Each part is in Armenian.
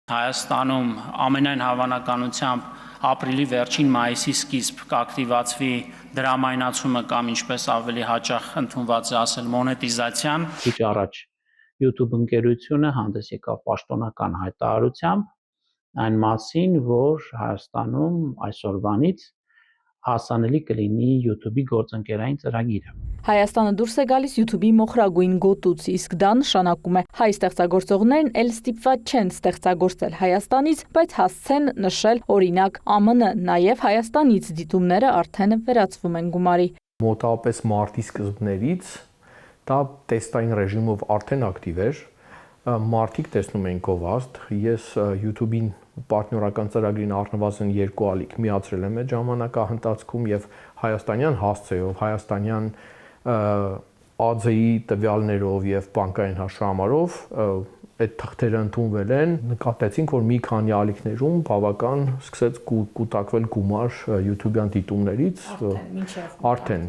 Հայաստանում ամենայն հավանականությամբ ապրիլի վերջին մայիսի սկիզբ կակտիվացվի դրամայնացումը կամ ինչպես ավելի հաճախ ընդունված է ասել մոնետիզացիան։ Քիչ առաջ YouTube ընկերությունը հանդես եկավ պաշտոնական հայտարարությամբ այն մասին, որ Հայաստանում այսօրվանից հասանելի կլինի YouTube-ի գործընկերային ծրագիրը։ Հայաստանը դուրս է գալիս YouTube-ի մոխրագույն գոտուց, իսկ դա նշանակում է հայ ստեղծագործողներն էլ ստիպված չեն ստեղծագործել Հայաստանից, բայց հասցեն նշել օրինակ ԱՄՆ, նաև Հայաստանից դիտումները արդեն վերածվում են գումարի։ Մոտավորապես մարտի սկզբներից դա տեստային ռեժիմով արդեն ակտիվ էր, մարդիկ տեսնում են գովազդ, ես YouTube-ին պարտներական ծրագրին առնվազն 2 ալիք միացրել եմ այդ ժամանակահատվածում եւ հայաստանյան հասցեով, հայաստանյան ԱԶ-ի տվյալներով եւ բանկային հաշվամարով այդ թղթերը ընդունվել են, նկատեցինք, որ մի քանի ալիքներում բավական սկսեց կուտակվել գումար YouTube-յան դիտումներից, արդեն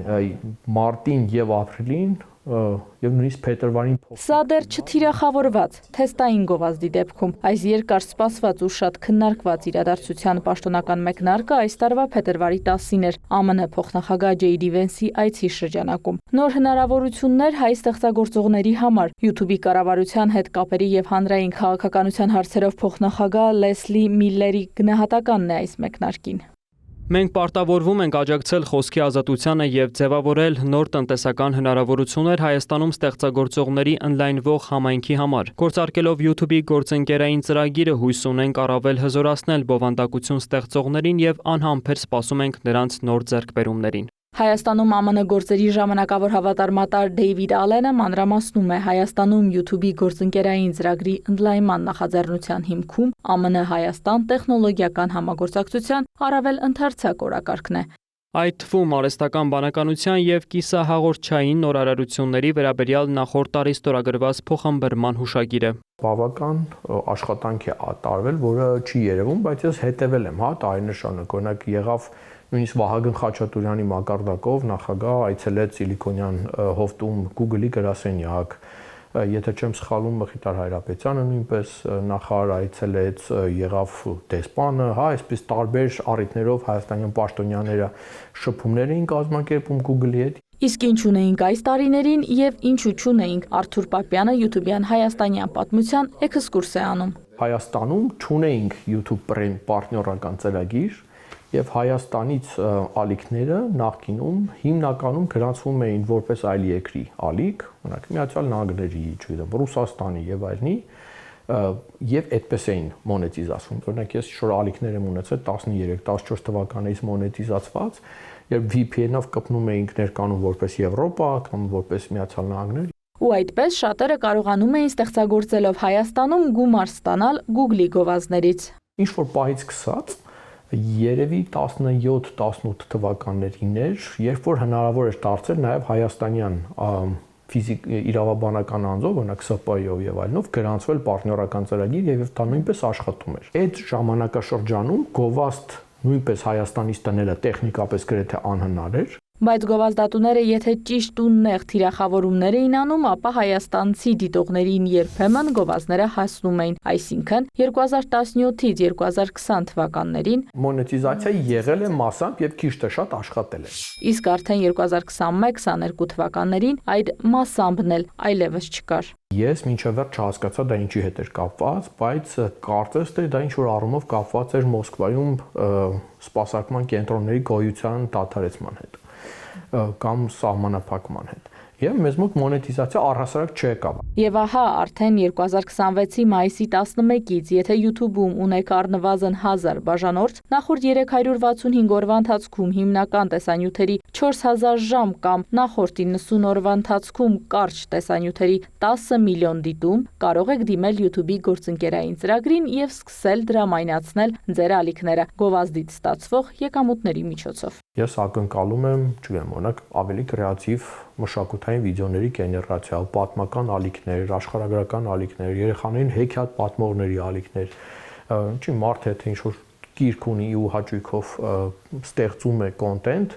մարտին եւ ապրիլին եւ նույնիսկ փետրվարին Սա դեռ չթիրախավորված թեստային գովազդի դեպքում այս երկար սպասված ու շատ քննարկված իրադարձության պաշտոնական մեկնարկը այս տարվա փետրվարի 10-ին էր ԱՄՆ փոխնախագահ Ջեյդի Վենսի այցի շրջանակում։ Նոր հնարավորություններ հայ ստեղծագործողների համար YouTube-ի կառավարության հետ կապերի եւ հանրային քաղաքականության հարցերով փոխնախագահ Լեսլի Միլլերի գնահատականն է այս մեկնարկին։ Մենք պարտավորվում ենք աջակցել խոսքի ազատությանը եւ ձևավորել նոր տնտեսական հնարավորություններ Հայաստանում ստեղծագործողների ընդլայնվող համայնքի համար։ Գործարկելով YouTube-ի գործընկերային ծրագիրը հույս ունենք առավել հզորացնել բովանդակություն ստեղծողներին եւ անհամբեր սպասում ենք նրանց նոր ձեռքբերումներին։ Հայաստանում ԱՄՆ գործերի ժամանակավոր հավատարմատար Դեյվիդ Ալենը մանրամասնում է Հայաստանում YouTube-ի գործընկերային ծրագրի ընդլայնման նախաձեռնության հիմքում ԱՄՆ-Հայաստան տեխնոլոգիական համագործակցության առավել ընդարձակ օրակարգն է։ Այդ թվում արհեստական բանականության եւ կիսահաղորդչային նորարարությունների վերաբերյալ նախորդ տարի ստորագրված փոխհմբռնման հուշագիրը։ Բավական աշխատանք է տարվել, որը չի երևում, բայց ես հետևել եմ, տարիներ շարունակ, օրինակ եղավ նույնիսկ Վահագն Խաչատուրյանի մակարդակով նախագահ այցելեց Սիլիկոնյան հովտում Google-ի գրասենյակ, եթե չեմ սխալվում Մխիթար Հայրապետյանը նույնպես նախարար այցելեց, եղավ դեսպանը, այսպես տարբեր առիթներով հայաստանյան պաշտոնյաները շփումներ էին կազմակերպում Google-ի հետ։ Իսկ ինչ ունեինք այս տարիներին եւ ինչու չունեինք, Արթուր Պապյանը YouTube-յան հայաստանյան պատմության էքսկուրս է անում։ Հայաստանում չունեինք YouTube պարտներական ծրագիր եւ Հայաստանից ալիքները նախկինում հիմնականում գրանցվում էին որպես այլ երկրի ալիք, օրինակ Միացյալ Նահանգների, չգիտեմ, Ռուսաստանի եւ այլնի, եւ այդպես էին մոնետիզացվում։ Օրինակ ես շուտ ալիքներ եմ ունեցել 13-14 թվականից մոնետիզացված, երբ VPN-ով կպնում էինք ներկանում որպես Եվրոպա կամ որպես Միացյալ Նահանգներ։ Ու այդպես շատերը կարողանում էին ստեղծագործելով Հայաստանում գումար ստանալ Google-ի գովազդներից։ Ինչ որ պահից սկսած երևի 17-18 թվականներին էր, երբ որ հնարավոր էր դարձել նաև հայաստանյան ֆիզիկ իրավաբանական անձով, օրինակ ՍՊ-ով եւ այլնով գրանցվել պարտներական ծրագիր եւ դա նույնպես աշխատում էր։ Այդ ժամանակաշրջանում գովազդ նույնպես Հայաստանից տնելը տեխնիկապես գրեթե անհնար էր։ Բայց գովազդատուները եթե ճիշտ ու նեղ թիրախավորումներ էին անում, ապա հայաստանցի դիտողներին երբեմն գովազդները հասնում էին, այսինքն 2017-ից 2020 թվականներին մոնետիզացիա եղել է մասամբ եւ քիչ թե շատ աշխատել է։ Իսկ արդեն 2021-22 թվականներին այդ մասամբն էլ այլևս չկար։ Ես մինչև վերջ չհասկացա դա ինչի հետ էր կապված, բայց կարծես թե դա ինչ որ առումով կապված էր Մոսկվայում սպասարկման կենտրոնների գոյության դադարեցման հետ կամ սահմանափակման հետ։ Եվ մեզ մոտ մոնետիզացիա առհասարակ չեկավ։ Եվ ահա արդեն 2026-ի մայիսի 11-ից, եթե YouTube-ում ունեք առնվազն 1000 բաժանորդ, նախորդ 365 օրվա ընթացքում հիմնական տեսանյութերի 4000 ժամ կամ նախորդ 90 օրվա ընթացքում կարճ տեսանյութերի 10 միլիոն դիտում, կարող եք դիմել YouTube-ի գործընկերային ծրագրին եւ սկսել դրամայնացնել ձեր ալիքները գովազդից ստացվող եկամուտների միջոցով։ Ես ակնկալում եմ, չգիտեմ, օրինակ ավելի կրեատիվ մշակութային վիդեոների գեներացիա, պատմական ալիքներ, աշխարհագրական ալիքներ, երեխաներին հեքիաթ պատմողների ալիքներ, ինչի մարդ հետ ինչ որ գիրք ունի ու հաճույքով ստեղծում է կոնտենտ,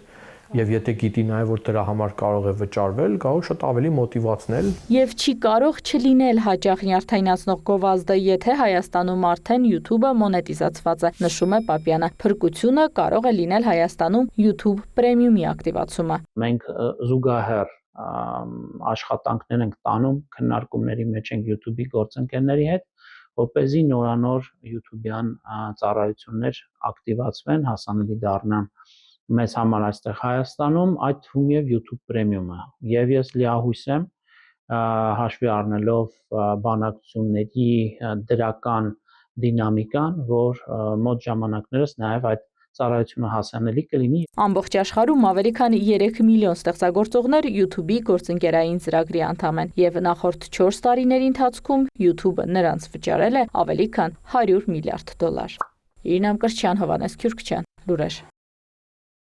Եվ եթե գիտի նաև որ դրա համար կարող է վճարվել, կարող շատ ավելի մոտիվացնել։ Եվ չի կարող չլինել հաճախ նյարդայնացնող գովազդը, եթե Հայաստանում արդեն YouTube-ը մոնետիզացված է, նշում է Պապյանը։ Փրկությունը կարող է լինել Հայաստանում YouTube Premium-ի ակտիվացումը։ Մենք զուգահեռ աշխատանքներ ենք տանում, քննարկումների մեջ ենք YouTube-ի գործընկերների հետ, որպեսզի նորանոր YouTube-յան ծառայություններ ակտիվացվեն, հասանելի դառնան մեզ համար այստեղ Հայաստանում, այդ թվում եւ YouTube Premium-ը։ Եվ ես լիահույս եմ, հաշվի առնելով բանակցությունների դրական դինամիկան, որ մոտ ժամանակներս նաեւ այդ ծառայությունը հասանելի կլինի։ Ամբողջ աշխարհում ավելի քան 3 միլիոն ստեղծագործողներ YouTube-ի գործընկերային ծրագրի անդամ են, եւ նախորդ 4 տարիների ընթացքում YouTube-ը նրանց վճարել է ավելի քան $100 միլիարդ։ Իրինա Մկրտչյան, Հովհաննես Քյուրքչյան, Լուրեր։